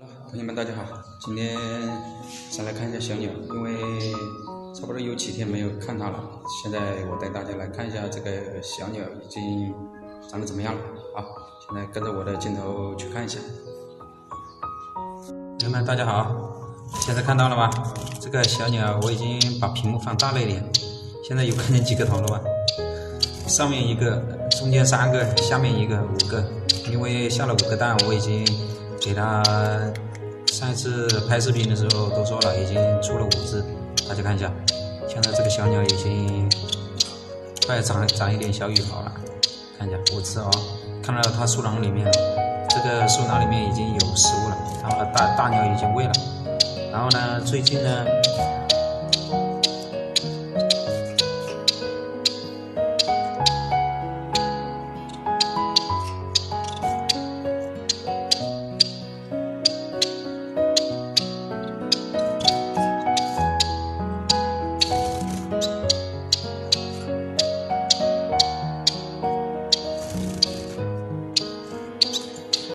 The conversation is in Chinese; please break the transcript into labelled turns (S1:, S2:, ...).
S1: 朋友们，大家好！今天上来看一下小鸟，因为差不多有7天没有看它了。现在我带大家来看一下这个小鸟已经长得怎么样了。好，现在跟着我的镜头去看一下。朋友们，大家好！现在看到了吗？这个小鸟我已经把屏幕放大了一点，现在有看见几个头了吧？上面一个，中间3个，下面一个，5个。因为下了5个蛋，我已经给它上一次拍视频的时候都说了，已经出了5只。大家看一下，现在这个小鸟已经快长一点小羽毛了。看一下5只哦，看到它树囊里面，这个树囊里面已经有食物了，然后大鸟已经喂了。然后呢，最近呢，